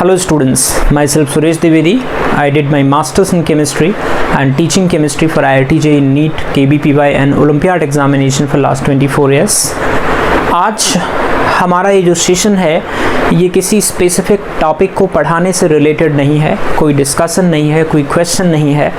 Hello students, myself Suresh Dwivedi. I did my masters in chemistry and teaching chemistry for IIT JEE NEET, KBPY and Olympiad examination for last 24 years. आज हमारा ये जो session है ये किसी specific topic को पढ़ाने से रिलेटेड नहीं है, कोई डिस्कशन नहीं है, कोई क्वेश्चन नहीं है।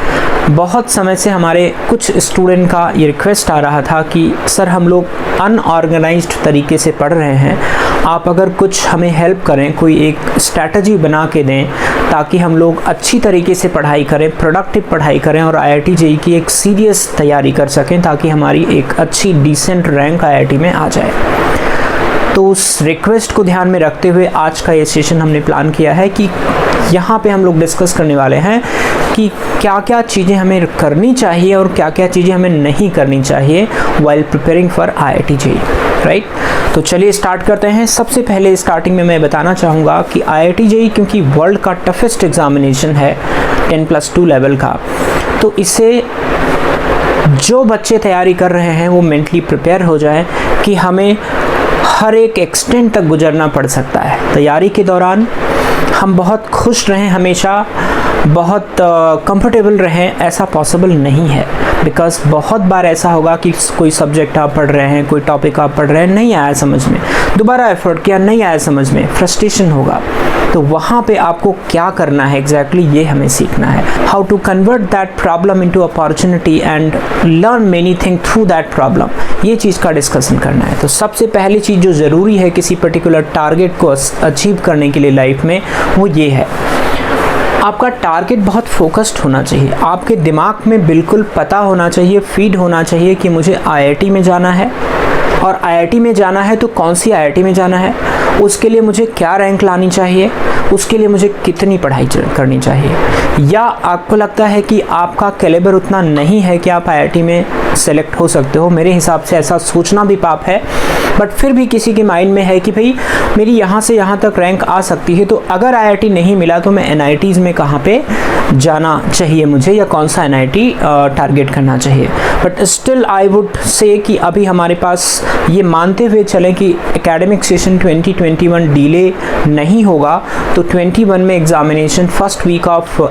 बहुत समय से हमारे कुछ स्टूडेंट का ये रिक्वेस्ट आ रहा था कि सर हम लोग अनऑर्गेनाइज्ड तरीके से पढ़ रहे हैं, आप अगर कुछ हमें हेल्प करें, कोई एक स्ट्रैटेजी बना के दें ताकि हम लोग अच्छी तरीके से पढ़ाई करें, प्रोडक्टिव पढ़ाई करें और IIT JEE की एक सीरियस तैयारी कर सकें ताकि हमारी एक अच्छी डिसेंट रैंक IIT में आ जाए। तो उस रिक्वेस्ट को ध्यान में रखते हुए आज का ये सेशन हमने प्लान किया है कि यहाँ पे हम लोग डिस्कस करने वाले हैं कि क्या क्या चीज़ें हमें करनी चाहिए और क्या क्या चीज़ें हमें नहीं करनी चाहिए while preparing for IIT JEE, right. तो चलिए स्टार्ट करते हैं। सबसे पहले स्टार्टिंग में मैं बताना चाहूँगा कि IIT JEE क्योंकि वर्ल्ड का टफेस्ट एग्जामिनेशन है 10+2 लेवल का, तो इसे जो बच्चे तैयारी कर रहे हैं वो मेंटली प्रिपेयर हो जाए कि हमें हर एक एक्सटेंट तक गुजरना पड़ सकता है। तैयारी के दौरान हम बहुत खुश रहें, हमेशा बहुत कंफर्टेबल रहें, ऐसा पॉसिबल नहीं है। बिकॉज बहुत बार ऐसा होगा कि कोई सब्जेक्ट आप पढ़ रहे हैं, कोई टॉपिक आप पढ़ रहे हैं, नहीं आया समझ में, दोबारा एफर्ट किया, नहीं आया समझ में, फ्रस्ट्रेशन होगा। तो वहाँ पे आपको क्या करना है एग्जैक्टली ये हमें सीखना है। How to convert that problem into opportunity and learn many thing through that problem, ये चीज़ का डिस्कशन करना है। तो सबसे पहली चीज़ जो ज़रूरी है किसी पर्टिकुलर टारगेट को अचीव करने के लिए लाइफ में, वो ये है, आपका टारगेट बहुत फोकस्ड होना चाहिए। आपके दिमाग में बिल्कुल पता होना चाहिए, फीड होना चाहिए कि मुझे IIT में जाना है, और IIT में जाना है तो कौन सी IIT में जाना है, उसके लिए मुझे क्या रैंक लानी चाहिए, उसके लिए मुझे कितनी पढ़ाई करनी चाहिए। या आपको लगता है कि आपका कैलिबर उतना नहीं है कि आप IIT में सेलेक्ट हो सकते हो, मेरे हिसाब से ऐसा सोचना भी पाप है, बट फिर भी किसी के माइंड में है कि भाई मेरी यहाँ से यहाँ तक रैंक आ सकती है, तो अगर IIT नहीं मिला तो मैं NITs में कहाँ पे जाना चाहिए मुझे, या कौन सा NIT टारगेट करना चाहिए। But still I would say कि अभी हमारे पास ये मानते हुए चलें कि एकेडमिक सेशन 2021 डिले नहीं होगा, तो 21 में examination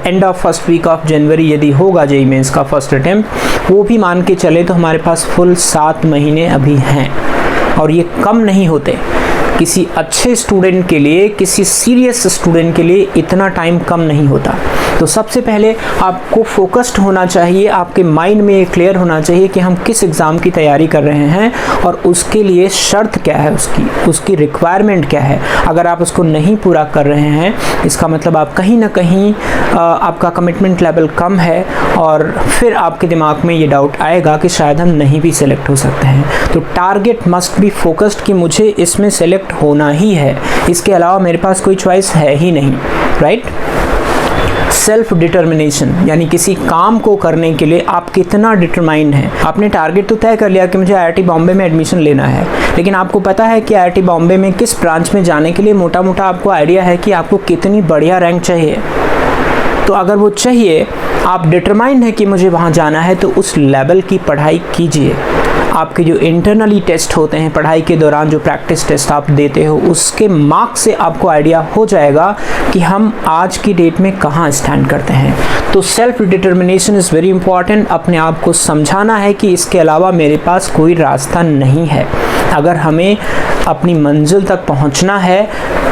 end of first week of January यदि होगा JEE मेंस का फर्स्ट अटेम्प्ट, वो भी मान के चले तो हमारे पास फुल 7 महीने अभी हैं, और ये कम नहीं होते। किसी अच्छे स्टूडेंट के लिए, किसी सीरियस स्टूडेंट के लिए इतना टाइम कम नहीं होता। तो सबसे पहले आपको फोकस्ड होना चाहिए, आपके माइंड में ये क्लियर होना चाहिए कि हम किस एग्ज़ाम की तैयारी कर रहे हैं और उसके लिए शर्त क्या है, उसकी रिक्वायरमेंट क्या है। अगर आप उसको नहीं पूरा कर रहे हैं, इसका मतलब आप कहीं ना कहीं आपका कमिटमेंट लेवल कम है, और फिर आपके दिमाग में ये डाउट आएगा कि शायद हम नहीं भी सिलेक्ट हो सकते हैं। तो टारगेट मस्ट बी फोकस्ड कि मुझे इसमें सेलेक्ट होना ही है, इसके अलावा मेरे पास कोई चॉइस है ही नहीं, राइट। सेल्फ डिटर्मिनेशन, यानी किसी काम को करने के लिए आप कितना डिटरमाइंड हैं। आपने टारगेट तो तय कर लिया कि मुझे IIT बॉम्बे में एडमिशन लेना है, लेकिन आपको पता है कि IIT बॉम्बे में किस ब्रांच में जाने के लिए मोटा मोटा आपको आइडिया है कि आपको कितनी बढ़िया रैंक चाहिए। तो अगर वो चाहिए, आप डिटरमाइंड है कि मुझे वहाँ जाना है, तो उस लेवल की पढ़ाई कीजिए। आपके जो इंटरनली टेस्ट होते हैं पढ़ाई के दौरान, जो प्रैक्टिस टेस्ट आप देते हो, उसके मार्क्स से आपको आइडिया हो जाएगा कि हम आज की डेट में कहाँ स्टैंड करते हैं। तो self determination is very important. अपने आप को समझाना है कि इसके अलावा मेरे पास कोई रास्ता नहीं है। अगर हमें अपनी मंजिल तक पहुंचना है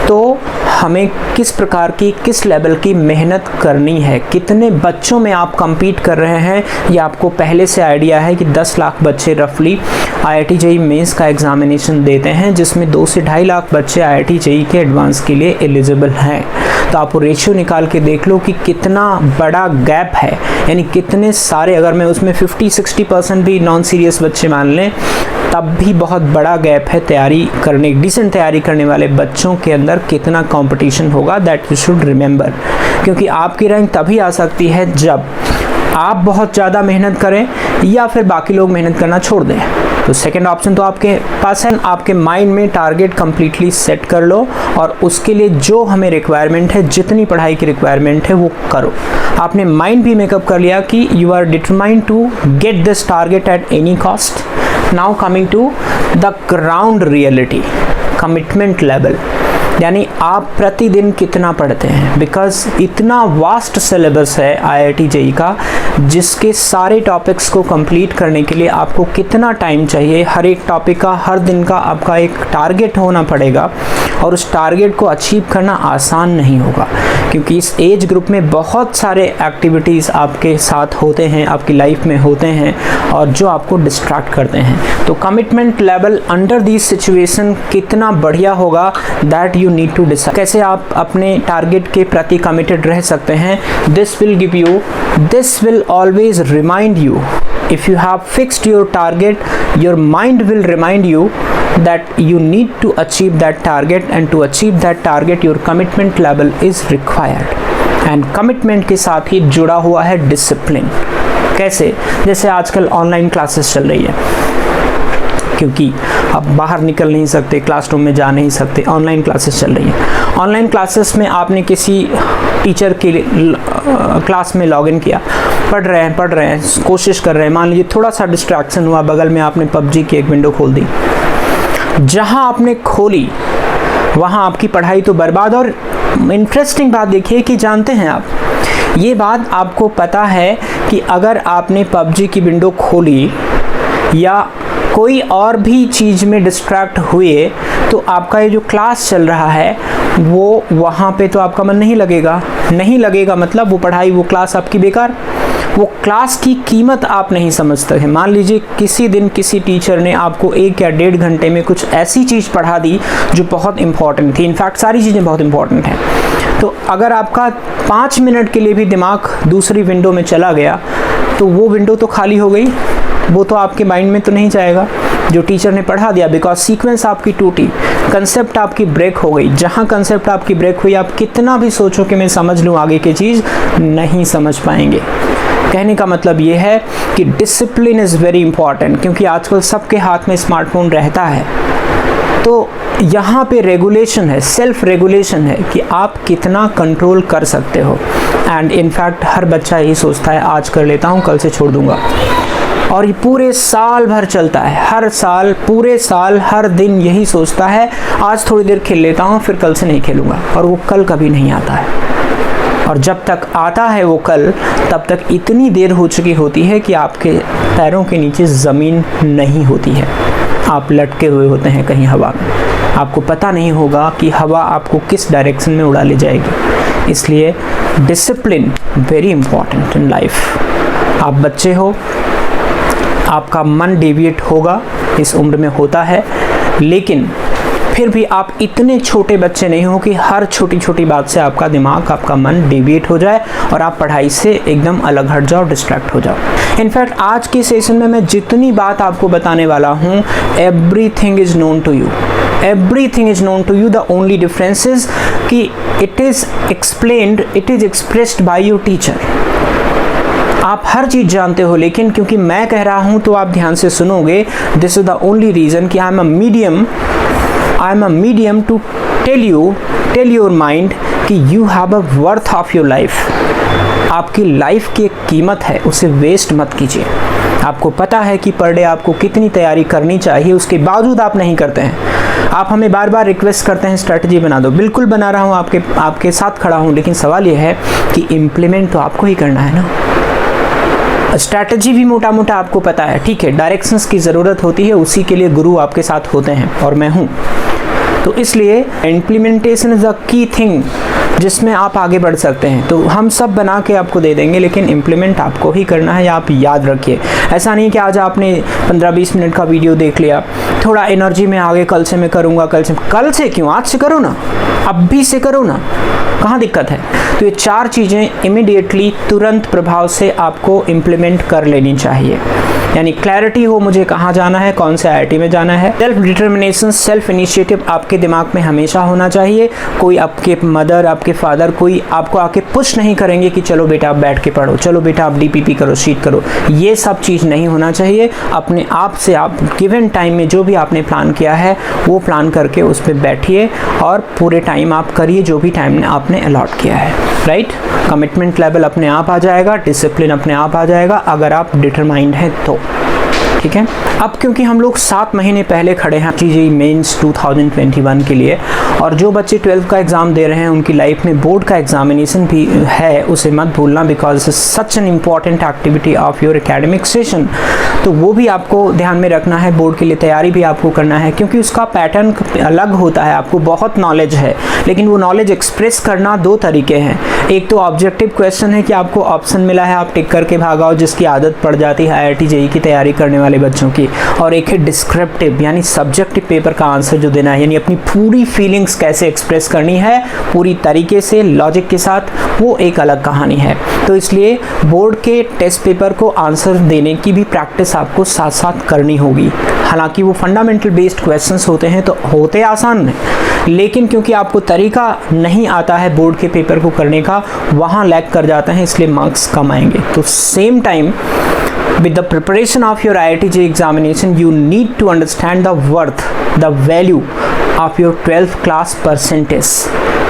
तो हमें किस प्रकार की, किस लेवल की मेहनत करनी है, कितने बच्चों में आप compete कर रहे हैं, ये आपको पहले से आइडिया है कि 10 लाख बच्चे रफली IIT JEE मेंस का एग्जामिनेशन देते हैं, जिसमें 2 से 2.5 लाख बच्चे IIT JEE के एडवांस के लिए एलिजिबल हैं। तो आप रेशियो निकाल के देख लो कि कितना बड़ा गैप है, यानी कितने सारे, अगर मैं उसमें 50-60% भी नॉन सीरियस बच्चे मान लें, तब भी बहुत बड़ा गैप है। डिसेंट तैयारी करने वाले बच्चों के अंदर कितना कंपटीशन होगा, दैट यू शुड रिमेंबर। क्योंकि आपकी रैंक तभी आ सकती है जब आप बहुत ज़्यादा मेहनत करें या फिर बाकी लोग मेहनत करना छोड़ दें। तो सेकंड ऑप्शन तो आपके पास है। आपके माइंड में टारगेट कंप्लीटली सेट कर लो, और उसके लिए जो हमें रिक्वायरमेंट है, जितनी पढ़ाई की रिक्वायरमेंट है वो करो। आपने माइंड भी मेकअप कर लिया कि you are determined to get this target at any cost. Now coming to the ground reality, commitment level. यानी आप प्रतिदिन कितना पढ़ते हैं, बिकॉज इतना वास्ट सिलेबस है IIT JEE का, जिसके सारे टॉपिक्स को कंप्लीट करने के लिए आपको कितना टाइम चाहिए। हर एक टॉपिक का, हर दिन का आपका एक टारगेट होना पड़ेगा, और उस टारगेट को अचीव करना आसान नहीं होगा, क्योंकि इस एज ग्रुप में बहुत सारे एक्टिविटीज़ आपके साथ होते हैं, आपकी लाइफ में होते हैं, और जो आपको डिस्ट्रैक्ट करते हैं। तो commitment level under this situation कितना बढ़िया होगा, that you need to decide. कैसे आप अपने टारगेट के प्रति कमिटेड रह सकते हैं। This will always remind you, if you have fixed your target, your mind will remind you that you need to achieve that target, and to achieve that target your commitment level is required। and commitment के साथ ही जुड़ा हुआ है discipline. कैसे? जैसे आजकल online classes चल रही है, क्योंकि आप बाहर निकल नहीं सकते, क्लासरूम में जा नहीं सकते, ऑनलाइन क्लासेस चल रही हैं। ऑनलाइन क्लासेस में आपने किसी टीचर के क्लास में लॉगिन किया, पढ़ रहे हैं, कोशिश कर रहे हैं, मान लीजिए थोड़ा सा डिस्ट्रैक्शन हुआ, बगल में आपने PUBG की एक विंडो खोल दी। जहां आपने खोली वहां आपकी पढ़ाई तो बर्बाद। और इंटरेस्टिंग बात देखिए कि जानते हैं आप, ये बात आपको पता है कि अगर आपने PUBG की विंडो खोली या कोई और भी चीज़ में डिस्ट्रैक्ट हुए, तो आपका ये जो क्लास चल रहा है वो वहाँ पे तो आपका मन नहीं लगेगा, मतलब वो पढ़ाई, वो क्लास आपकी बेकार। वो क्लास की कीमत आप नहीं समझते हैं। मान लीजिए किसी दिन किसी टीचर ने आपको 1 या 1.5 घंटे में कुछ ऐसी चीज़ पढ़ा दी जो बहुत इंपॉर्टेंट थी, इनफैक्ट सारी चीज़ें बहुत इंपॉर्टेंट हैं, तो अगर आपका 5 मिनट के लिए भी दिमाग दूसरी विंडो में चला गया, तो वो विंडो तो खाली हो गई, वो तो आपके माइंड में तो नहीं जाएगा जो टीचर ने पढ़ा दिया, बिकॉज सीक्वेंस आपकी टूटी, कंसेप्ट आपकी ब्रेक हो गई। जहाँ कंसेप्ट आपकी ब्रेक हुई, आप कितना भी सोचो कि मैं समझ लूँ आगे की चीज़, नहीं समझ पाएंगे। कहने का मतलब ये है कि डिसिप्लिन इज़ वेरी इंपॉर्टेंट, क्योंकि आजकल सबके हाथ में स्मार्टफोन रहता है। तो यहाँ पे रेगुलेशन है, सेल्फ रेगुलेशन है कि आप कितना कंट्रोल कर सकते हो। एंड इनफैक्ट हर बच्चा यही सोचता है, आज कर लेता हूँ, कल से छोड़ दूँगा, और ये पूरे साल भर चलता है। हर साल, पूरे साल, हर दिन यही सोचता है, आज थोड़ी देर खेल लेता हूँ, फिर कल से नहीं खेलूँगा, और वो कल कभी नहीं आता है। और जब तक आता है वो कल, तब तक इतनी देर हो चुकी होती है कि आपके पैरों के नीचे ज़मीन नहीं होती है, आप लटके हुए होते हैं कहीं हवा में। आपको पता नहीं होगा कि हवा आपको किस डायरेक्शन में उड़ा ले जाएगी। इसलिए discipline very important in life. आप बच्चे हो, आपका मन डेविएट होगा, इस उम्र में होता है, लेकिन फिर भी आप इतने छोटे बच्चे नहीं हो कि हर छोटी छोटी बात से आपका दिमाग, आपका मन डेविएट हो जाए और आप पढ़ाई से एकदम अलग हट जाओ, डिस्ट्रैक्ट हो जाओ। इनफैक्ट आज के सेशन में मैं जितनी बात आपको बताने वाला हूँ, everything is known to you, everything is known to you। the only difference is कि it is explained, it is expressed by your teacher। आप हर चीज़ जानते हो, लेकिन क्योंकि मैं कह रहा हूँ तो आप ध्यान से सुनोगे। This is the only reason कि I am a medium to tell your mind कि you have a worth of your life. आपकी लाइफ की एक कीमत है, उसे वेस्ट मत कीजिए। आपको पता है कि पर डे आपको कितनी तैयारी करनी चाहिए, उसके बावजूद आप नहीं करते हैं। आप हमें बार बार रिक्वेस्ट करते हैं स्ट्रैटेजी बना दो, बिल्कुल बना रहा हूँ, आपके साथ खड़ा हूँ, लेकिन सवाल यह है कि इम्प्लीमेंट तो आपको ही करना है ना। स्ट्रैटेजी भी मोटा मोटा आपको पता है, ठीक है, डायरेक्शंस की ज़रूरत होती है, उसी के लिए गुरु आपके साथ होते हैं और मैं हूँ। तो इसलिए implementation is the key thing जिसमें आप आगे बढ़ सकते हैं। तो हम सब बना के आपको दे देंगे, लेकिन इम्प्लीमेंट आपको ही करना है, आप याद रखिए। ऐसा नहीं कि आज आपने 15-20 मिनट का वीडियो देख लिया, थोड़ा एनर्जी में आगे, कल से मैं करूँगा, कल से क्यों, आज से करो ना, अभी से करो ना, कहाँ दिक्कत है। तो ये 4 चीज़ें इमीडिएटली, तुरंत प्रभाव से आपको इम्प्लीमेंट कर लेनी चाहिए। यानी क्लैरिटी हो मुझे कहाँ जाना है, कौन से IIT में जाना है। सेल्फ डिटर्मिनेशन, सेल्फ इनिशिएटिव आपके दिमाग में हमेशा होना चाहिए। कोई आपके मदर, आपके फादर, कोई आपको आके पुश नहीं करेंगे कि चलो बेटा आप बैठ के पढ़ो, चलो बेटा आप DPP करो, शीट करो, ये सब चीज़ नहीं होना चाहिए। अपने आप से आप गिवन टाइम में जो भी आपने प्लान किया है वो प्लान करके उस पर बैठिए और पूरे टाइम आप करिए जो भी टाइम आपने अलॉट किया है, राइट। कमिटमेंट लेवल अपने आप आ जाएगा, डिसिप्लिन अपने आप आ जाएगा, अगर आप डिटरमाइंड हैं तो, ठीक है। अब क्योंकि हम लोग 7 महीने पहले खड़े हैं IIT मेंस 2021 के लिए, और जो बच्चे 12th का एग्ज़ाम दे रहे हैं उनकी लाइफ में बोर्ड का एग्जामिनेशन भी है, उसे मत भूलना, because such an important activity of your academic session. तो वो भी आपको ध्यान में रखना है, बोर्ड के लिए तैयारी भी आपको करना है, क्योंकि उसका पैटर्न अलग होता है। आपको बहुत नॉलेज है, लेकिन वो नॉलेज एक्सप्रेस करना 2 तरीके हैं। एक तो ऑब्जेक्टिव क्वेश्चन है कि आपको ऑप्शन मिला है, आप टिक करके भागाओ, जिसकी आदत पड़ जाती है IIT JEE की तैयारी करने वाले बच्चों की। और एक है डिस्क्रिप्टिव यानी सब्जेक्टिव पेपर का आंसर जो देना है, यानी अपनी पूरी फीलिंग्स कैसे एक्सप्रेस करनी है पूरी तरीके से लॉजिक के साथ, वो एक अलग कहानी है। तो इसलिए बोर्ड के टेस्ट पेपर को आंसर देने की भी प्रैक्टिस आपको साथ साथ करनी होगी। हालांकि वो फंडामेंटल बेस्ड क्वेश्चंस होते हैं, तो होते आसान हैं, लेकिन क्योंकि आपको तरीका नहीं आता है बोर्ड के पेपर को करने का, वहाँ लैग कर जाते हैं, इसलिए मार्क्स कम आएंगे। तो same time with the preparation of your IIT JEE examination, you need to understand the worth, the value of your 12th class percentage,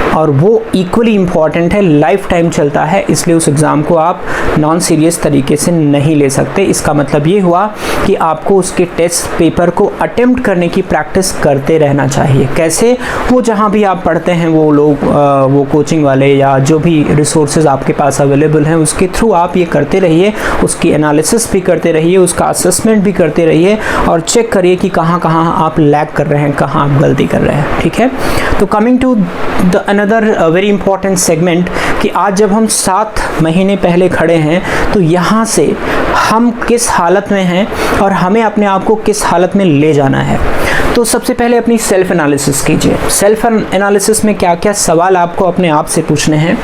और वो इक्वली इम्पॉर्टेंट है, लाइफ टाइम चलता है, इसलिए उस एग्ज़ाम को आप नॉन सीरियस तरीके से नहीं ले सकते। इसका मतलब ये हुआ कि आपको उसके टेस्ट पेपर को अटेम्प्ट करने की प्रैक्टिस करते रहना चाहिए। कैसे? वो जहाँ भी आप पढ़ते हैं वो लोग, वो कोचिंग वाले या जो भी रिसोर्सेज आपके पास अवेलेबल हैं, उसके थ्रू आप ये करते रहिए, उसकी एनालिसिस भी करते रहिए, उसका असेसमेंट भी करते रहिए, और चेक करिए कि कहाँ कहाँ आप लैग कर रहे हैं, कहाँ आप गलती कर रहे हैं। ठीक है, तो coming to the another very important segment, कि आज जब हम 7 महीने पहले खड़े हैं, तो यहाँ से हम किस हालत में हैं और हमें अपने आप को किस हालत में ले जाना है। तो सबसे पहले अपनी सेल्फ एनालिसिस कीजिए। सेल्फ एनालिसिस में क्या क्या सवाल आपको अपने आप से पूछने हैं।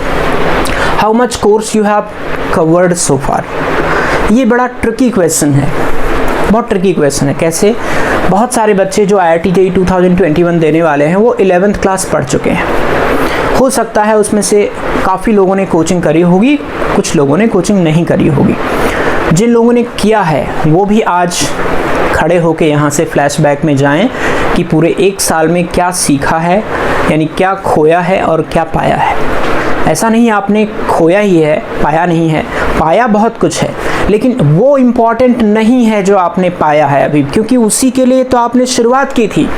How much course you have covered so far. ये बड़ा ट्रिकी क्वेश्चन है, बहुत ट्रिकी क्वेश्चन है। कैसे? बहुत सारे बच्चे जो IIT JEE 2021 देने वाले हैं वो 11th क्लास पढ़ चुके हैं। हो सकता है उसमें से काफ़ी लोगों ने कोचिंग करी होगी, कुछ लोगों ने कोचिंग नहीं करी होगी। जिन लोगों ने किया है वो भी आज खड़े होके यहाँ से फ्लैशबैक में जाएं कि पूरे 1 साल में क्या सीखा है, यानी क्या खोया है और क्या पाया है। ऐसा नहीं आपने खोया ही है, पाया नहीं है, पाया बहुत कुछ है, लेकिन वो इम्पॉर्टेंट नहीं है जो आपने पाया है अभी, क्योंकि उसी के लिए तो आपने शुरुआत की थी।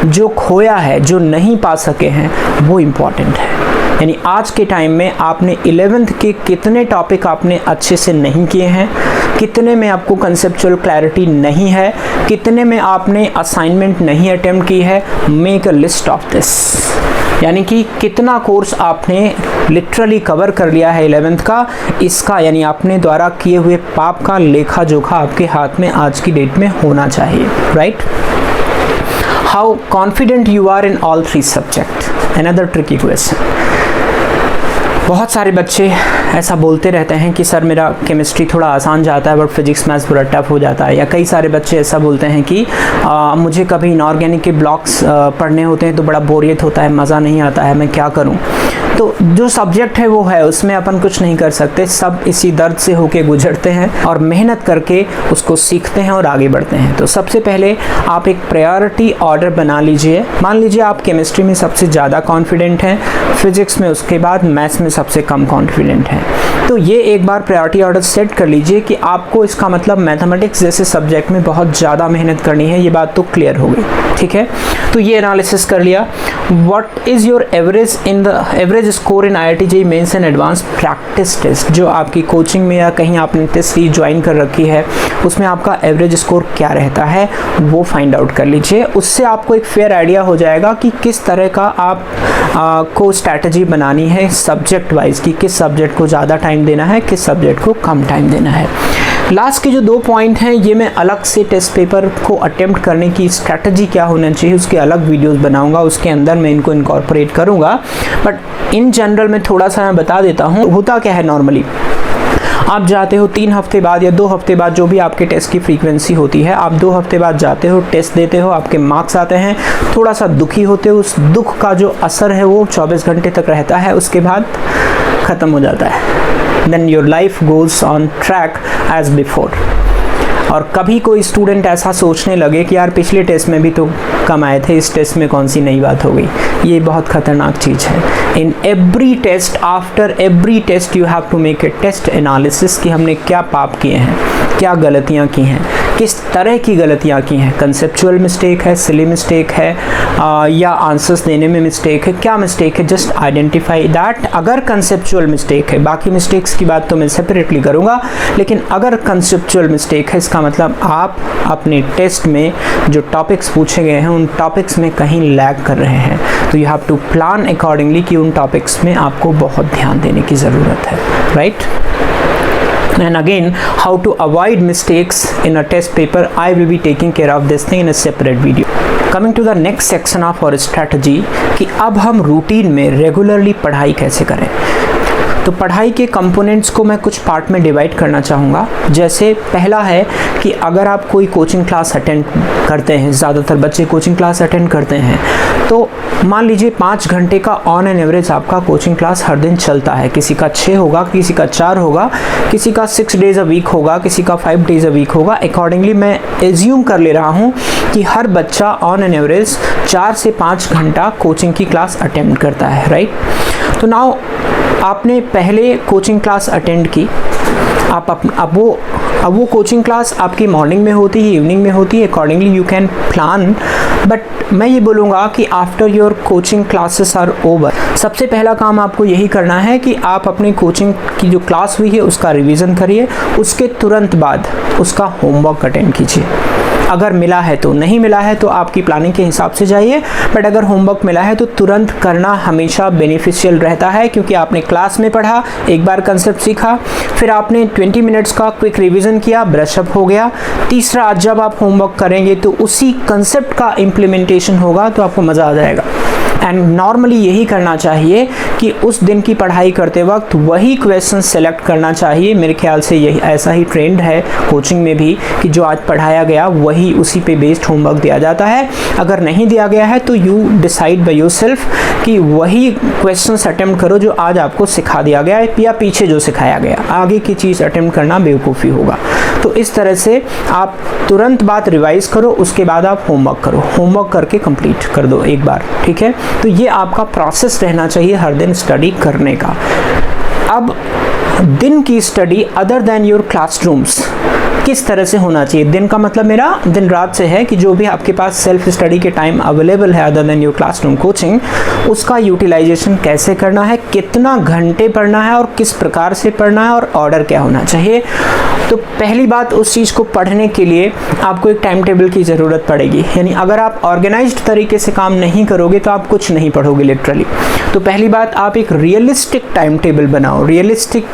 जो खोया है, जो नहीं पा सके हैं, वो इम्पॉर्टेंट है। यानी आज के टाइम में आपने 11th के कितने टॉपिक आपने अच्छे से नहीं किए हैं, कितने में आपको कंसेप्चुअल क्लैरिटी नहीं है, कितने में आपने असाइनमेंट नहीं अटेम्प्ट की है। Make a list of this, यानी कि कितना कोर्स आपने लिटरली कवर कर लिया है 11th का, इसका यानी अपने द्वारा किए हुए पाप का लेखा जोखा आपके हाथ में आज की डेट में होना चाहिए। Right? How confident you are in all 3 subject, another tricky question. बहुत सारे बच्चे ऐसा बोलते रहते हैं कि सर मेरा केमिस्ट्री थोड़ा आसान जाता है बट फिजिक्स मैथ्स पूरा टफ हो जाता है, या कई सारे बच्चे ऐसा बोलते हैं कि मुझे कभी इनऑर्गेनिक के ब्लॉक्स पढ़ने होते हैं तो बड़ा बोरियत होता है, मज़ा नहीं आता है, मैं क्या करूं। तो जो सब्जेक्ट है वो है, उसमें अपन कुछ नहीं कर सकते, सब इसी दर्द से होके गुजरते हैं और मेहनत करके उसको सीखते हैं और आगे बढ़ते हैं। तो सबसे पहले आप एक प्रायोरिटी ऑर्डर बना लीजिए। मान लीजिए आप केमिस्ट्री में सबसे ज़्यादा कॉन्फिडेंट हैं, फिजिक्स में उसके बाद मैथ्स में सबसे कम कॉन्फिडेंट हैं। तो ये एक बार प्रायोरिटी ऑर्डर सेट कर लीजिए कि आपको इसका मतलब मैथमेटिक्स जैसे सब्जेक्ट में बहुत ज़्यादा मेहनत करनी है, ये बात तो क्लियर हो गई। ठीक है, तो ये एनालिसिस कर लिया। What is your average in the average score in IIT JEE mains and advance practice test. जो आपकी कोचिंग में या कहीं आपने टेस्ट सीरीज ज्वाइन कर रखी है उसमें आपका एवरेज स्कोर क्या रहता है वो फाइंड आउट कर लीजिए। उससे आपको एक फेयर आइडिया हो जाएगा कि किस तरह का आप को स्ट्रैटेजी बनानी है सब्जेक्ट वाइज, कि किस सब्जेक्ट को ज़्यादा टाइम देना है, किस सब्जेक्ट को कम टाइम देना है। लास्ट के जो 2 पॉइंट हैं ये मैं अलग से टेस्ट पेपर को अटेम्प्ट करने की स्ट्रैटेजी क्या होना चाहिए उसके अलग वीडियोस बनाऊंगा, उसके अंदर मैं इनको इनकॉर्पोरेट करूंगा। बट इन जनरल में थोड़ा सा मैं बता देता हूँ। होता क्या है, नॉर्मली आप जाते हो 3 हफ्ते बाद या 2 हफ्ते बाद, जो भी आपके टेस्ट की फ्रीक्वेंसी होती है, आप 2 हफ्ते बाद जाते हो, टेस्ट देते हो, आपके मार्क्स आते हैं, थोड़ा सा दुखी होते हो। उस दुख का जो असर है वो 24 घंटे तक रहता है, उसके बाद ख़त्म हो जाता है। Then your life goes on track as before. और कभी कोई स्टूडेंट ऐसा सोचने लगे कि यार पिछले टेस्ट में भी तो कम आए थे, इस टेस्ट में कौन सी नई बात हो गई, ये बहुत ख़तरनाक चीज़ है। In every test, after every test you have to make a test analysis कि हमने क्या पाप किए हैं, क्या गलतियाँ की हैं, किस तरह की गलतियाँ की हैं, कंसेप्चुअल मिस्टेक है, सिली मिस्टेक है, या आंसर्स देने में मिस्टेक है, क्या मिस्टेक है, जस्ट आइडेंटिफाई दैट। अगर कंसेप्चुअल मिस्टेक है, बाकी मिस्टेक्स की बात तो मैं सेपरेटली करूँगा, लेकिन अगर कंसेप्चुअल मिस्टेक है इसका मतलब आप अपने टेस्ट में जो टॉपिक्स पूछे गए हैं उन टॉपिक्स में कहीं लैग कर रहे हैं, तो you have to plan accordingly कि उन टॉपिक्स में आपको बहुत ध्यान देने की ज़रूरत है, right. And again, how to avoid mistakes in a test paper, I will be taking care of this thing in a separate video. Coming to the next section of our strategy कि अब हम routine में regularly पढ़ाई कैसे करें। तो पढ़ाई के कंपोनेंट्स को मैं कुछ पार्ट में डिवाइड करना चाहूँगा। जैसे पहला है कि अगर आप कोई कोचिंग क्लास अटेंड करते हैं, ज़्यादातर बच्चे कोचिंग क्लास अटेंड करते हैं, तो मान लीजिए 5 घंटे का ऑन एन एवरेज आपका कोचिंग क्लास हर दिन चलता है। किसी का 6 होगा, किसी का 4 होगा, किसी का 6 डेज़ अ वीक होगा, किसी का 5 डेज़ अ वीक होगा। अकॉर्डिंगली मैं एज्यूम कर ले रहा हूँ कि हर बच्चा ऑन एन एवरेज 4 से 5 घंटा कोचिंग की क्लास अटेंड करता है, राइट। तो नाउ आपने पहले कोचिंग क्लास अटेंड की, अब वो कोचिंग क्लास आपकी मॉर्निंग में होती है, इवनिंग में होती है, accordingly you can plan. But मैं ये बोलूँगा कि after your coaching classes are over, सबसे पहला काम आपको यही करना है कि आप अपने कोचिंग की जो क्लास हुई है उसका रिवीजन करिए, उसके तुरंत बाद उसका होमवर्क अटेंड कीजिए। अगर मिला है तो, नहीं मिला है तो आपकी प्लानिंग के हिसाब से जाइए, बट अगर होमवर्क मिला है तो तुरंत करना हमेशा बेनिफिशियल रहता है, क्योंकि आपने क्लास में पढ़ा, एक बार कंसेप्ट सीखा, फिर आपने 20 मिनट्स का क्विक रिवीजन किया, ब्रशअप हो गया। तीसरा, आज जब आप होमवर्क करेंगे तो उसी कंसेप्ट का इम्प्लीमेंटेशन होगा, तो आपको मज़ा आ जाएगा। एंड नॉर्मली यही करना चाहिए कि उस दिन की पढ़ाई करते वक्त वही क्वेश्चन सेलेक्ट करना चाहिए। मेरे ख्याल से यही ऐसा ही ट्रेंड है कोचिंग में भी कि जो आज पढ़ाया गया वही उसी पे बेस्ड होमवर्क दिया जाता है। अगर नहीं दिया गया है तो यू डिसाइड बाय योरसेल्फ कि वही क्वेश्चंस अटेम्प्ट करो जो आज आपको सिखा दिया गया है, या पीछे जो सिखाया गया, आगे की चीज़ अटेम्प्ट करना बेवकूफ़ी होगा। तो इस तरह से आप तुरंत बात रिवाइज करो, उसके बाद आप होमवर्क करो, होमवर्क करके कंप्लीट कर दो एक बार, ठीक है। तो ये आपका प्रोसेस रहना चाहिए हर दिन स्टडी करने का। अब दिन की study other than your classrooms किस तरह से होना चाहिए। दिन का मतलब मेरा दिन रात से है कि जो भी आपके पास सेल्फ स्टडी के टाइम अवेलेबल है other than your classroom coaching, उसका यूटिलाइजेशन कैसे करना है, कितना घंटे पढ़ना है और किस प्रकार से पढ़ना है और ऑर्डर क्या होना चाहिए। तो पहली बात, उस चीज़ को पढ़ने के लिए आपको एक टाइम टेबल की ज़रूरत पड़ेगी। यानी अगर आप ऑर्गेनाइज्ड तरीके से काम नहीं करोगे तो आप कुछ नहीं पढ़ोगे लिटरली। तो पहली बात, आप एक रियलिस्टिक टाइम टेबल बनाओ। रियलिस्टिक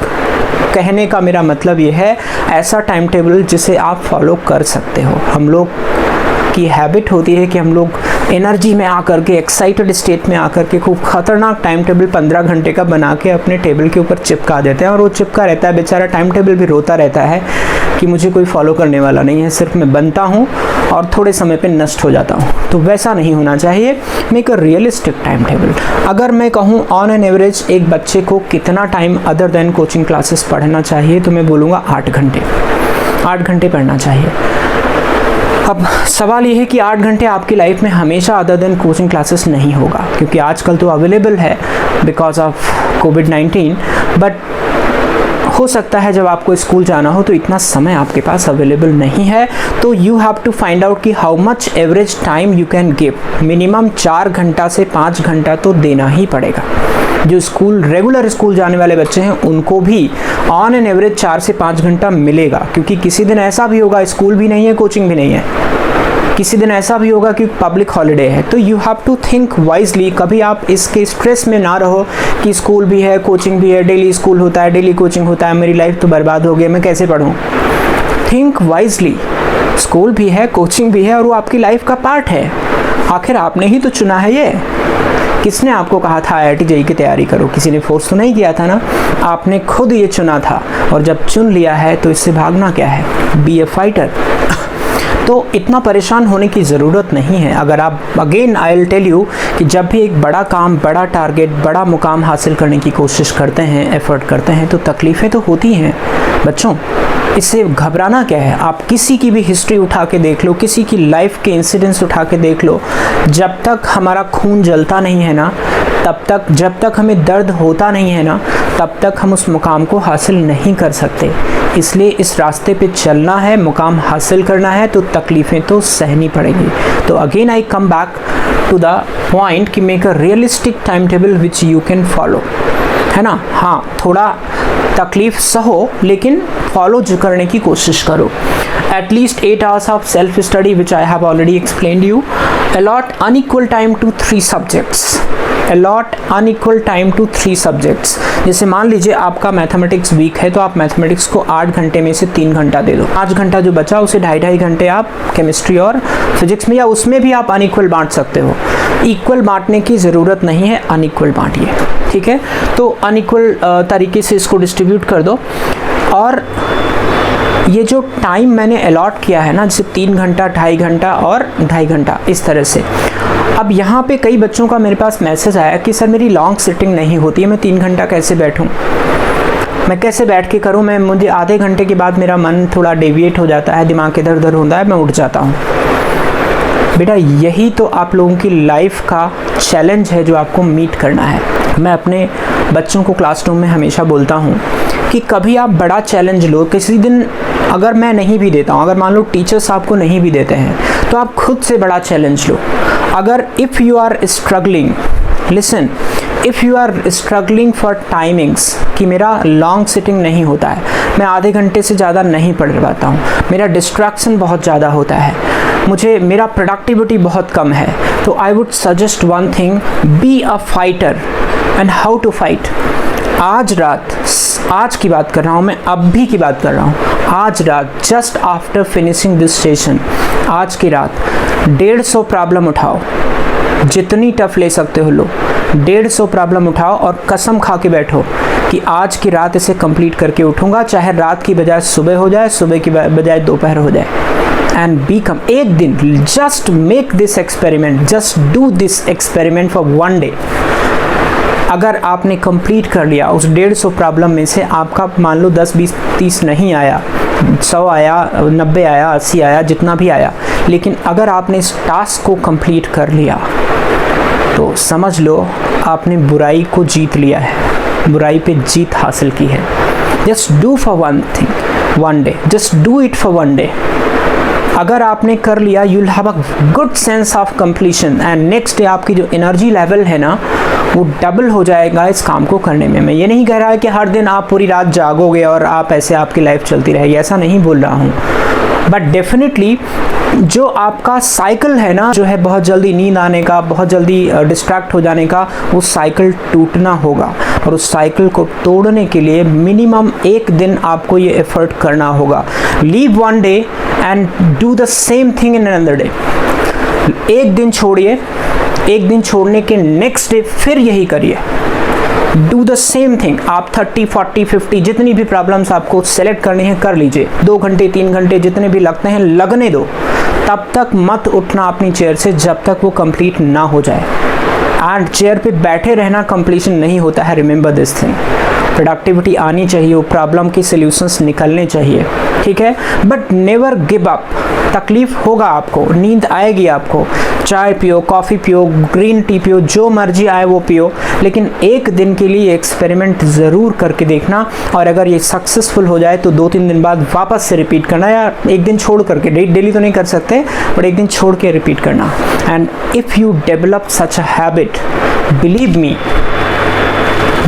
कहने का मेरा मतलब ये है ऐसा टाइम टेबल जिसे आप फॉलो कर सकते हो। हम लोग की हैबिट होती है कि हम लोग एनर्जी में आकर के, एक्साइटेड स्टेट में आकर के खूब खतरनाक टाइम टेबल 15 घंटे का बना के अपने टेबल के ऊपर चिपका देते हैं, और वो चिपका रहता है, बेचारा टाइम टेबल भी रोता रहता है कि मुझे कोई फॉलो करने वाला नहीं है, सिर्फ मैं बनता हूँ और थोड़े समय पे नष्ट हो जाता हूँ। तो वैसा नहीं होना चाहिए। Make a realistic time table. अगर मैं कहूँ ऑन एन एवरेज एक बच्चे को कितना time other than coaching classes पढ़ना चाहिए, तो मैं बोलूँगा 8 घंटे। 8 घंटे पढ़ना चाहिए। अब सवाल ये है कि 8 घंटे आपकी लाइफ में हमेशा अदर देन कोचिंग क्लासेस नहीं होगा, क्योंकि आजकल तो अवेलेबल है बिकॉज ऑफ कोविड-19, बट हो सकता है जब आपको स्कूल जाना हो तो इतना समय आपके पास अवेलेबल नहीं है। तो you have to find out कि how much average time you can give. Minimum 4 घंटा से 5 घंटा तो देना ही पड़ेगा। जो स्कूल रेगुलर स्कूल जाने वाले बच्चे हैं उनको भी ऑन एन एवरेज 4 से 5 घंटा मिलेगा, क्योंकि किसी दिन ऐसा भी होगा स्कूल भी नहीं है, कोचिंग भी नहीं है, किसी दिन ऐसा भी होगा कि पब्लिक हॉलीडे है। तो you have to think wisely. कभी आप इसके स्ट्रेस में ना रहो कि स्कूल भी है, कोचिंग भी है, डेली स्कूल होता है, डेली कोचिंग होता है, मेरी लाइफ तो बर्बाद हो गई, मैं कैसे पढूं। Think wisely. स्कूल भी है, कोचिंग भी है, और वो आपकी लाइफ का पार्ट है। आखिर आपने ही तो चुना है ये। किसने आपको कहा था IIT JEE की तैयारी करो? किसी ने फोर्स तो नहीं किया था ना, आपने खुद ये चुना था। और जब चुन लिया है तो इससे भागना क्या है? B A fighter. तो इतना परेशान होने की ज़रूरत नहीं है। अगर आप again I will tell you कि जब भी एक बड़ा काम, बड़ा टारगेट, बड़ा मुकाम हासिल करने की कोशिश करते हैं, एफर्ट करते हैं, तो तकलीफ़ें तो होती हैं बच्चों। इससे घबराना क्या है? आप किसी की भी हिस्ट्री उठा के देख लो, किसी की लाइफ के इंसिडेंट्स उठा के देख लो, जब तक हमारा खून जलता नहीं है ना, तब तक, जब तक हमें दर्द होता नहीं है ना, तब तक हम उस मुकाम को हासिल नहीं कर सकते। इसलिए इस रास्ते पे चलना है, मुकाम हासिल करना है तो तकलीफ़ें तो सहनी पड़ेंगी। तो again I come back to the point कि make a realistic time table which you can follow, है ना। हाँ, थोड़ा तकलीफ़ सहो लेकिन फॉलो करने की कोशिश करो। At least 8 hours of self-study, which I have already explained you. Allot unequal time to 3 subjects. Allot unequal time to 3 subjects. जैसे मान लीजिए आपका मैथमेटिक्स वीक है तो आप मैथमेटिक्स को 8 घंटे में से 3 घंटा दे दो। 5 घंटा जो बचा उसे 2.5 घंटे आप केमिस्ट्री और फिजिक्स में, या उसमें भी आप अनइक्वल बांट सकते हो। इक्वल बांटने की ज़रूरत नहीं है, अनइक्वल बांटिए, ठीक है। तो अनइक्वल तरीके से इसको डिस्ट्रीब्यूट कर दो। और ये जो टाइम मैंने अलॉट किया है ना, जैसे 3 घंटा, 2.5 घंटा और 2.5 घंटा, इस तरह से। अब यहाँ पे कई बच्चों का मेरे पास मैसेज आया कि सर मेरी लॉन्ग सिटिंग नहीं होती है, मैं 3 घंटा कैसे बैठूँ, मैं कैसे बैठ के करूँ, मुझे आधे घंटे के बाद मेरा मन थोड़ा डेविएट हो जाता है, दिमाग इधर उधर होता है, मैं उठ जाता हूँ। बेटा यही तो आप लोगों की लाइफ का चैलेंज है जो आपको मीट करना है। मैं अपने बच्चों को क्लासरूम में हमेशा बोलता हूँ कि कभी आप बड़ा चैलेंज लो, किसी दिन अगर मैं नहीं भी देता हूँ, अगर मान लो टीचर्स आपको नहीं भी देते हैं, तो आप खुद से बड़ा चैलेंज लो। अगर if you are struggling, listen, if you are struggling for timings कि मेरा लॉन्ग सिटिंग नहीं होता है, मैं आधे घंटे से ज़्यादा नहीं पढ़ पाता हूँ, मेरा डिस्ट्रैक्शन बहुत ज़्यादा होता है, मेरा प्रोडक्टिविटी बहुत कम है, तो I would suggest one thing, be a fighter. And how to fight? आज रात, आज की बात कर रहा हूँ मैं, अभी की बात कर रहा हूँ, आज रात just after finishing this session, आज की रात 150 प्रॉब्लम उठाओ, जितनी टफ ले सकते हो लो, 150 प्रॉब्लम उठाओ और कसम खा के बैठो कि आज की रात इसे कंप्लीट करके उठूंगा, चाहे रात की बजाय सुबह हो जाए, सुबह की बजाय दोपहर हो जाए। एंड बीकम, एक दिन, just make this experiment, just do this experiment for 1 day. अगर आपने कंप्लीट कर लिया, उस 150 प्रॉब्लम में से आपका मान लो 10, 20, 30 नहीं आया, 100 आया, 90 आया, 80 आया, जितना भी आया, लेकिन अगर आपने इस टास्क को कंप्लीट कर लिया तो समझ लो आपने बुराई को जीत लिया है, बुराई पे जीत हासिल की है। Just do for one thing, 1 day, just do it for 1 day. अगर आपने कर लिया, you will have a good sense of completion and next day आपकी जो एनर्जी लेवल है ना, वो डबल हो जाएगा इस काम को करने में। मैं ये नहीं कह रहा है कि हर दिन आप पूरी रात जागोगे और आप ऐसे आपकी लाइफ चलती रहेगी, ऐसा नहीं बोल रहा हूँ, बट डेफिनेटली जो आपका साइकिल है ना, जो है बहुत जल्दी नींद आने का, बहुत जल्दी डिस्ट्रैक्ट हो जाने का, वो साइकिल टूटना होगा। और उस साइकिल को तोड़ने के लिए मिनिमम 1 दिन आपको ये एफर्ट करना होगा। Leave 1 day and do the same thing in another day. 1 दिन छोड़िए, 1 दिन छोड़ने के नेक्स्ट डे फिर यही करिए, डू द सेम थिंग। आप 30, 40, 50 जितनी भी प्रॉब्लम्स आपको सेलेक्ट करनी है कर लीजिए, 2 घंटे 3 घंटे जितने भी लगते हैं लगने दो, तब तक मत उठना अपनी चेयर से जब तक वो कंप्लीट ना हो जाए। एंड चेयर पे बैठे रहना कंप्लीशन नहीं होता है, रिमेंबर दिस थिंग। प्रोडक्टिविटी आनी चाहिए, वो प्रॉब्लम की सॉल्यूशंस निकलने चाहिए, ठीक है, बट नेवर गिव अप। तकलीफ होगा आपको, नींद आएगी आपको, चाय पियो, कॉफ़ी पियो, ग्रीन टी पियो, जो मर्जी आए वो पियो, लेकिन 1 दिन के लिए एक्सपेरिमेंट ज़रूर करके देखना। और अगर ये सक्सेसफुल हो जाए तो 2-3 दिन बाद वापस से रिपीट करना, या 1 दिन छोड़ करके, डेली तो नहीं कर सकते, बट 1 दिन छोड़ के रिपीट करना। And if you develop such a habit, believe me,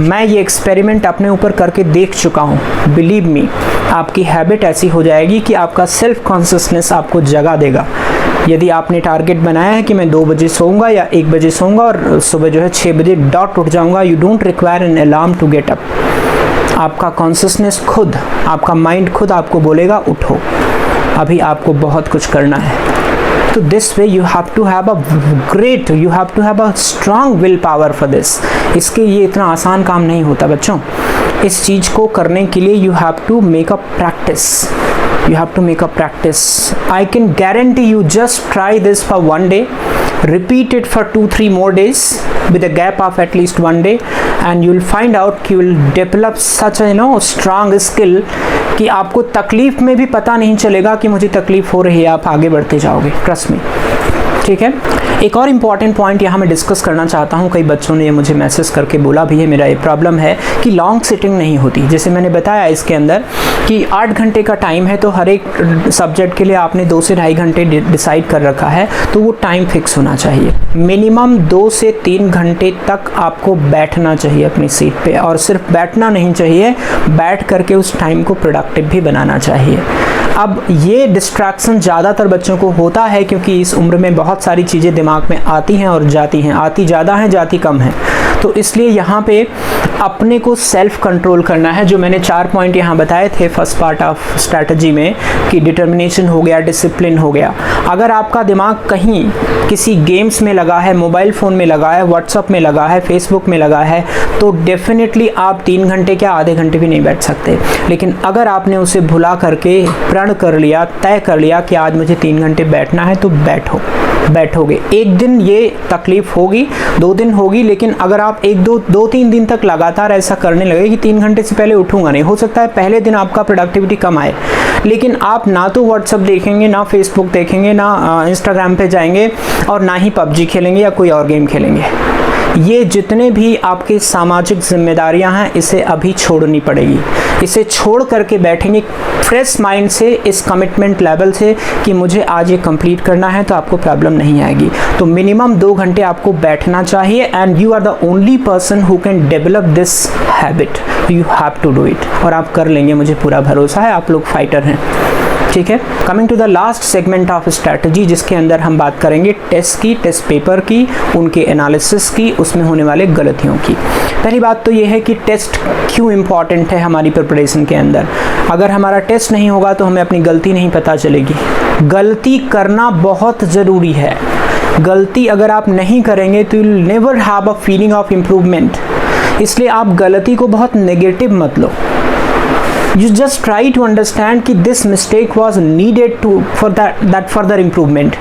मैं ये एक्सपेरिमेंट अपने ऊपर करके देख चुका हूँ, बिलीव मी, आपकी हैबिट ऐसी हो जाएगी कि आपका सेल्फ कॉन्शियसनेस आपको जगा देगा। यदि आपने टारगेट बनाया है कि मैं 2 बजे सोऊंगा या 1 बजे सोऊंगा और सुबह जो है 6 बजे डॉट उठ जाऊंगा, you don't require an alarm to get up. आपका कॉन्शियसनेस खुद, आपका माइंड खुद आपको बोलेगा उठो, अभी आपको बहुत कुछ करना है। तो this way you have to have a great, you have to have a strong will power for this. इसके ये इतना आसान काम नहीं होता बच्चों। इस चीज़ को करने के लिए you have to make a practice, you have to make a practice. I can guarantee you, just try this for 1 day, repeat it for 2-3 more days with a gap of at least 1 day, and you will find out you will develop such a strong skill कि आपको तकलीफ में भी पता नहीं चलेगा कि मुझे तकलीफ हो रही है, आप आगे बढ़ते जाओगे, ट्रस्ट मी, ठीक है। एक और इम्पॉर्टेंट पॉइंट यहाँ मैं डिस्कस करना चाहता हूँ, कई बच्चों ने मुझे मैसेज करके बोला भी है, मेरा ये प्रॉब्लम है कि लॉन्ग सिटिंग नहीं होती। जैसे मैंने बताया इसके अंदर कि 8 घंटे का टाइम है, तो हर एक सब्जेक्ट के लिए आपने 2 से ढाई घंटे डिसाइड कर रखा है, तो वो टाइम फिक्स होना चाहिए। मिनिमम 2 से 3 घंटे तक आपको बैठना चाहिए अपनी सीट पे, और सिर्फ बैठना नहीं चाहिए, बैठ करके उस टाइम को प्रोडक्टिव भी बनाना चाहिए। अब ये डिस्ट्रैक्शन ज़्यादातर बच्चों को होता है क्योंकि इस उम्र में बहुत सारी चीज़ें दिमाग में आती हैं और जाती हैं, आती ज़्यादा हैं जाती कम हैं, तो इसलिए यहाँ पे अपने को सेल्फ कंट्रोल करना है। जो मैंने 4 पॉइंट यहाँ बताए थे फर्स्ट पार्ट ऑफ स्ट्रैटेजी में कि डिटर्मिनेशन हो गया, डिसिप्लिन हो गया। अगर आपका दिमाग कहीं किसी गेम्स में लगा है, मोबाइल फ़ोन में लगा है, व्हाट्सअप में लगा है, फेसबुक में लगा है, तो डेफिनेटली आप 3 घंटे क्या आधे घंटे भी नहीं बैठ सकते। लेकिन अगर आपने उसे भुला करके प्रण कर लिया, तय कर लिया कि आज मुझे 3 घंटे बैठना है, तो बैठोगे। एक दिन ये तकलीफ होगी, 2 दिन होगी, लेकिन अगर आप 2-3 दिन तक लगातार ऐसा करने लगे कि 3 घंटे से पहले उठूंगा नहीं, हो सकता है पहले दिन आपका प्रोडक्टिविटी कम आए, लेकिन आप ना तो व्हाट्सअप देखेंगे, ना फेसबुक देखेंगे, ना इंस्टाग्राम पे जाएंगे, और ना ही पबजी खेलेंगे या कोई और गेम खेलेंगे। ये जितने भी आपकी सामाजिक जिम्मेदारियां हैं, इसे अभी छोड़नी पड़ेगी। इसे छोड़ करके बैठेंगे फ्रेश माइंड से, इस कमिटमेंट लेवल से कि मुझे आज ये कंप्लीट करना है, तो आपको प्रॉब्लम नहीं आएगी। तो मिनिमम 2 घंटे आपको बैठना चाहिए, and you are the only person who can develop this habit. You have to do it, और आप कर लेंगे, मुझे पूरा भरोसा है, आप लोग फाइटर हैं। ठीक है, coming to the last segment of strategy, जिसके अंदर हम बात करेंगे टेस्ट की, टेस्ट पेपर की, उनके एनालिसिस की, उसमें होने वाले गलतियों की। पहली बात तो ये है कि टेस्ट क्यों इम्पॉर्टेंट है हमारी प्रिपरेशन के अंदर। अगर हमारा टेस्ट नहीं होगा तो हमें अपनी गलती नहीं पता चलेगी। गलती करना बहुत ज़रूरी है। गलती अगर आप नहीं करेंगे तो you will never have a feeling of improvement. इसलिए आप गलती को बहुत नेगेटिव मत लो। You just try to understand कि this mistake was needed to for that further improvement।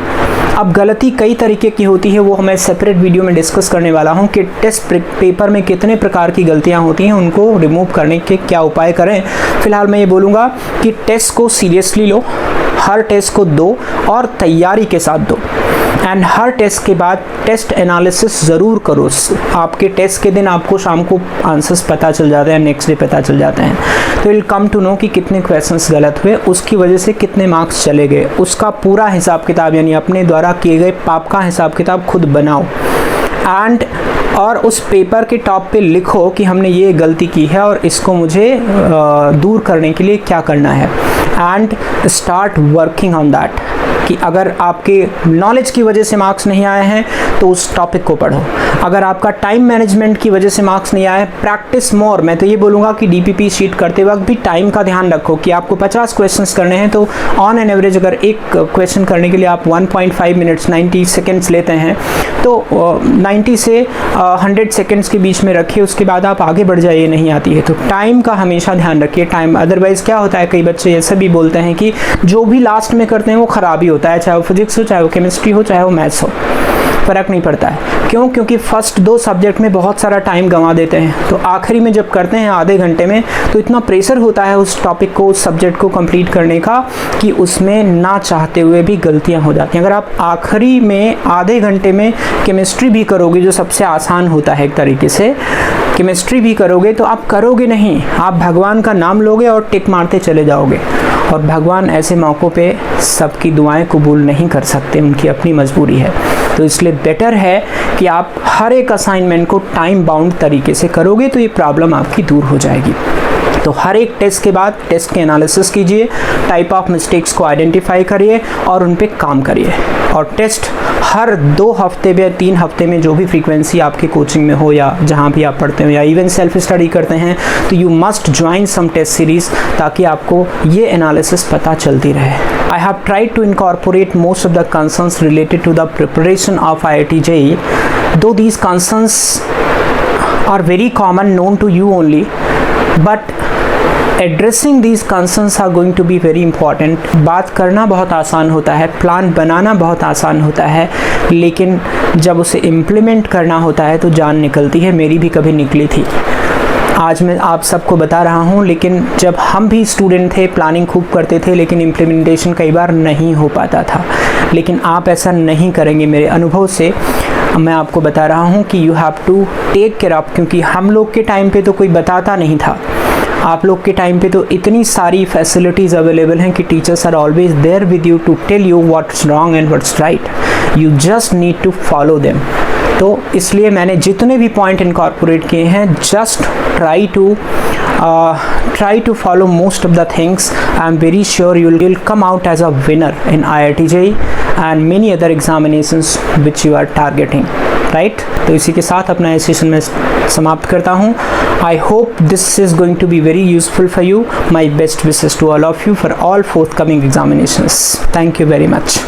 अब गलती कई तरीके की होती है, वो मैं सेपरेट वीडियो में डिस्कस करने वाला हूँ कि टेस्ट पेपर में कितने प्रकार की गलतियाँ होती हैं, उनको रिमूव करने के क्या उपाय करें। फिलहाल मैं ये बोलूँगा कि टेस्ट को सीरियसली लो, हर टेस्ट को दो और तैयारी के साथ दो, एंड हर टेस्ट के बाद टेस्ट एनालिसिस ज़रूर करो। आपके टेस्ट के दिन आपको शाम को आंसर्स पता चल जाते हैं, नेक्स्ट डे पता चल जाते हैं, तो विल कम टू नो कि कितने क्वेश्चंस गलत हुए, उसकी वजह से कितने मार्क्स चले गए, उसका पूरा हिसाब किताब, यानी अपने द्वारा किए गए पाप का हिसाब किताब खुद बनाओ, एंड और उस पेपर के टॉप पे लिखो कि हमने ये गलती की है और इसको मुझे दूर करने के लिए क्या करना है, and start working on that. कि अगर आपके नॉलेज की वजह से मार्क्स नहीं आए हैं तो उस टॉपिक को पढ़ो। अगर आपका टाइम मैनेजमेंट की वजह से मार्क्स नहीं आए, प्रैक्टिस मोर। मैं तो ये बोलूँगा कि डीपीपी शीट करते वक्त भी टाइम का ध्यान रखो कि आपको 50 क्वेश्चंस करने हैं, तो ऑन एन एवरेज अगर एक क्वेश्चन करने के लिए आप 1.5 मिनट्स 90 सेकेंड्स लेते हैं, तो 90 से 100 सेकेंड्स के बीच में रखिए, उसके बाद आप आगे बढ़ जाइए। नहीं आती है तो टाइम का हमेशा ध्यान रखिए। टाइम अदरवाइज़ क्या होता है, कई बच्चे ऐसे भी बोलते हैं कि जो भी लास्ट में करते हैं वो ख़राब ही होता है, चाहे वो फिजिक्स हो, चाहे वो केमिस्ट्री हो, चाहे वो मैथ्स हो, फ़र्क नहीं पड़ता है। क्यों? क्योंकि फर्स्ट 2 सब्जेक्ट में बहुत सारा टाइम गंवा देते हैं, तो आखिरी में जब करते हैं आधे घंटे में, तो इतना प्रेशर होता है उस टॉपिक को, उस सब्जेक्ट को कंप्लीट करने का, कि उसमें ना चाहते हुए भी गलतियां हो जाती हैं। अगर आप आखिरी में आधे घंटे में केमिस्ट्री भी करोगे, जो सबसे आसान होता है एक तरीके से, केमिस्ट्री भी करोगे, तो आप करोगे नहीं, आप भगवान का नाम लोगे और टिक मारते चले जाओगे, और भगवान ऐसे मौक़ों पे सबकी दुआएं कबूल नहीं कर सकते, उनकी अपनी मजबूरी है। तो इसलिए बेटर है कि आप हर एक असाइनमेंट को टाइम बाउंड तरीके से करोगे, तो ये प्रॉब्लम आपकी दूर हो जाएगी। तो हर एक टेस्ट के बाद टेस्ट के एनालिसिस कीजिए, टाइप ऑफ मिस्टेक्स को आइडेंटिफाई करिए और उन पे काम करिए। और टेस्ट हर 2 हफ्ते में, 3 हफ्ते में, जो भी फ्रीक्वेंसी आपके कोचिंग में हो या जहाँ भी आप पढ़ते हो, या इवन सेल्फ स्टडी करते हैं, तो you must join some test series, ताकि आपको ये एनालिसिस पता चलती रहे। I have tried to incorporate most of the concerns related to the preparation of IIT JEE, though these concerns are very common, known to you only, but addressing these concerns are going to be very important। बात करना बहुत आसान होता है, plan बनाना बहुत आसान होता है, लेकिन जब उसे इम्प्लीमेंट करना होता है तो जान निकलती है। मेरी भी कभी निकली थी। आज मैं आप सबको बता रहा हूँ, लेकिन जब हम भी स्टूडेंट थे प्लानिंग खूब करते थे, लेकिन इम्प्लीमेंटेशन कई बार नहीं हो पाता था। लेकिन आप ऐसा नहीं करेंगे। मेरे अनुभव से मैं आपको बता रहा हूँ कि you have to take care of, क्योंकि हम लोग के टाइम पे तो कोई बताता नहीं था। आप लोग के टाइम पे तो इतनी सारी फैसिलिटीज़ अवेलेबल हैं कि teachers are always there with you to tell you what's wrong and what's right. You just need to follow them. तो इसलिए मैंने जितने भी पॉइंट इनकॉर्पोरेट किए हैं, just try to follow most of the things. I am very sure you will come out as a winner in IIT JEE and many other examinations which you are targeting, right? तो इसी के साथ अपना इस session में समाप्त करता हूँ। I hope this is going to be very useful for you. My best wishes to all of you for all forthcoming examinations. Thank you very much.